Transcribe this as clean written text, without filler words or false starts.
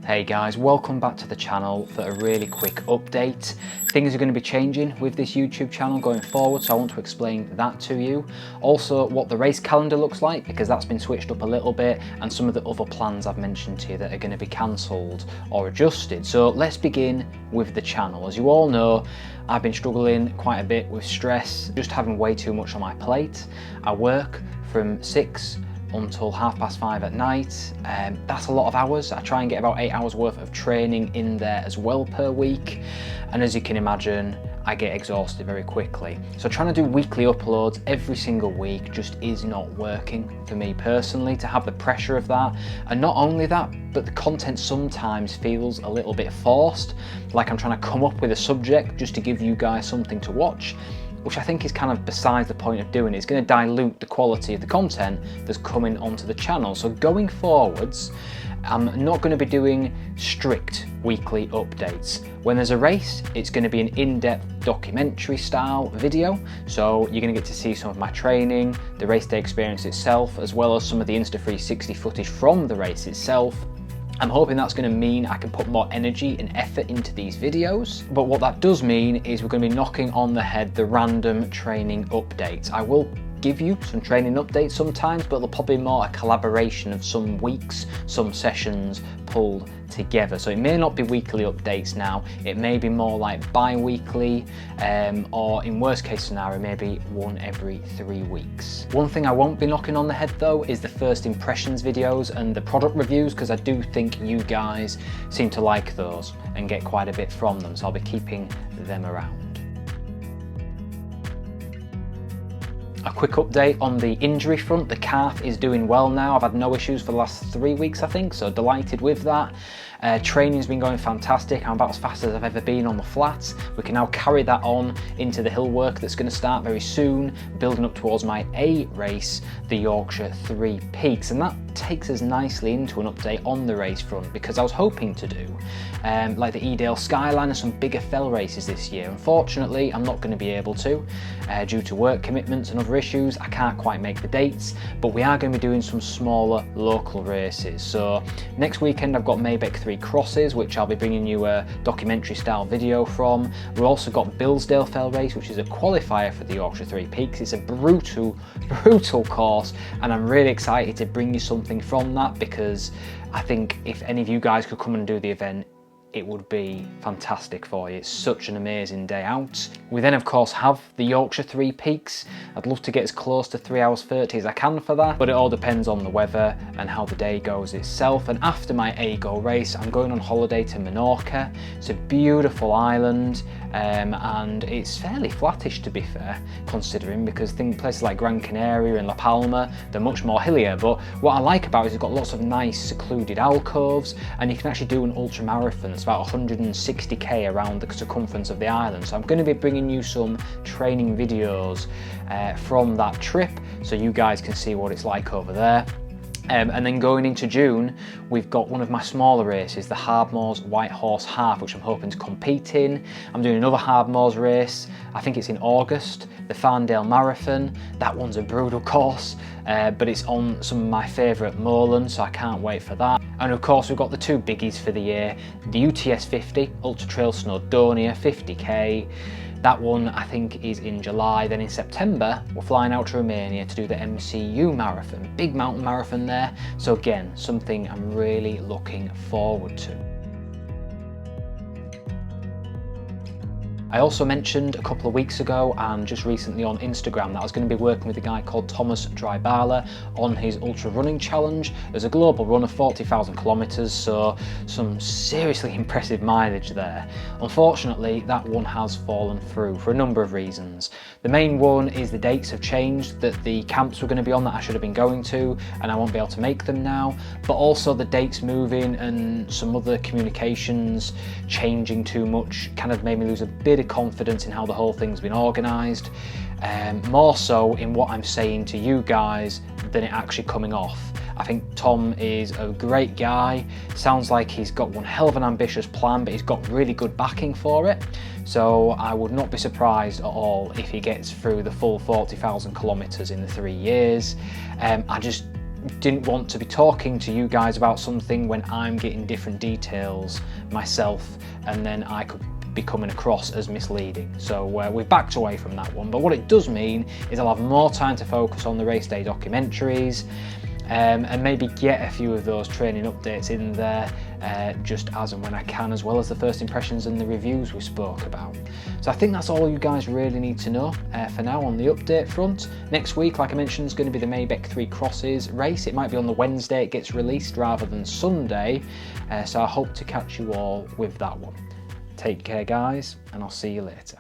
Hey guys, welcome back to the channel for a really quick update. Things are going to be changing with this YouTube channel going forward, so I want to explain that to you. Also, what the race calendar looks like, because that's been switched up a little bit, and some of the other plans I've mentioned to you that are going to be cancelled or adjusted. So let's begin with the channel. As you all know, I've been struggling quite a bit with stress, just having way too much on my plate. I work from 6 until 5:30 at night. That's a lot of hours. I try and get about 8 hours worth of training in there as well per week, and as you can imagine, I get exhausted very quickly. So trying to do weekly uploads every single week just is not working for me personally, to have the pressure of that. And not only that, but the content sometimes feels a little bit forced, like I'm trying to come up with a subject just to give you guys something to watch, which I think is kind of besides the point of doing it. It's going to dilute the quality of the content that's coming onto the channel. So going forwards, I'm not going to be doing strict weekly updates. When there's a race, it's going to be an in-depth documentary style video. So you're going to get to see some of my training, the race day experience itself, as well as some of the Insta360 footage from the race itself. I'm hoping that's going to mean I can put more energy and effort into these videos. But what that does mean is we're going to be knocking on the head the random training updates. I will give you some training updates sometimes, but they'll probably be more a collaboration of some weeks, some sessions pulled together. So it may not be weekly updates now, it may be more like bi-weekly, or in worst case scenario, maybe one every 3 weeks. One thing I won't be knocking on the head though is the first impressions videos and the product reviews, because I do think you guys seem to like those and get quite a bit from them, so I'll be keeping them around. A quick update on the injury front. The calf is doing well now. I've had no issues for the last 3 weeks, I think, so delighted with that. Training's been going fantastic. I'm about as fast as I've ever been on the flats. We can now carry that on into the hill work that's going to start very soon, building up towards my A race, the Yorkshire 3 Peaks, and that takes us nicely into an update on the race front, because I was hoping to do like the Edale Skyline and some bigger fell races this year. Unfortunately, I'm not going to be able to due to work commitments and other issues. I can't quite make the dates, but we are going to be doing some smaller local races. So next weekend I've got Maybeck 3 Crosses, which I'll be bringing you a documentary style video from. We've also got Bilsdale Fell Race, which is a qualifier for the Yorkshire 3 Peaks. It's a brutal course, and I'm really excited to bring you something from that, because I think if any of you guys could come and do the event, it would be fantastic for you. It's such an amazing day out. We then of course have the Yorkshire 3 Peaks. I'd love to get as close to 3 hours 30 as I can for that, but it all depends on the weather and how the day goes itself. And after my A-Go race, I'm going on holiday to Menorca. It's a beautiful island, and it's fairly flattish to be fair, considering, because places like Gran Canaria and La Palma, they're much more hillier. But what I like about it is it's got lots of nice secluded alcoves, and you can actually do an ultra marathon. It's about 160k around the circumference of the island. So I'm going to be bringing you some training videos from that trip, so you guys can see what it's like over there. And then going into June, we've got one of my smaller races, the Hardmoors White Horse Half, which I'm hoping to compete in. I'm doing another Hardmoors race, I think it's in August, the Farndale Marathon. That one's a brutal course, but it's on some of my favourite moorlands, so I can't wait for that. And of course we've got the two biggies for the year, the UTS 50, Ultra Trail Snowdonia 50k. That one I think is in July. Then in September we're flying out to Romania to do the MCU Marathon, big mountain marathon there. So again, something I'm really looking forward to. I also mentioned a couple of weeks ago and just recently on Instagram that I was going to be working with a guy called Thomas Drybala on his ultra running challenge. There's a global run of 40,000 kilometers, so some seriously impressive mileage there. Unfortunately, that one has fallen through for a number of reasons. The main one is the dates have changed, that the camps were going to be on that I should have been going to, and I won't be able to make them now, but also the dates moving and some other communications changing too much kind of made me lose a bit of confidence in how the whole thing's been organised, more so in what I'm saying to you guys than it actually coming off. I think Tom is a great guy, sounds like he's got one hell of an ambitious plan, but he's got really good backing for it, so I would not be surprised at all if he gets through the full 40,000 kilometres in the 3 years. I just didn't want to be talking to you guys about something when I'm getting different details myself, and then I could be coming across as misleading. So we've backed away from that one. But what it does mean is I'll have more time to focus on the race day documentaries, and maybe get a few of those training updates in there just as and when I can, as well as the first impressions and the reviews we spoke about. So I think that's all you guys really need to know for now on the update front. Next week, like I mentioned, is going to be the Maybeck 3 Crosses race. It might be on the Wednesday it gets released rather than Sunday, so I hope to catch you all with that one. Take care guys, and I'll see you later.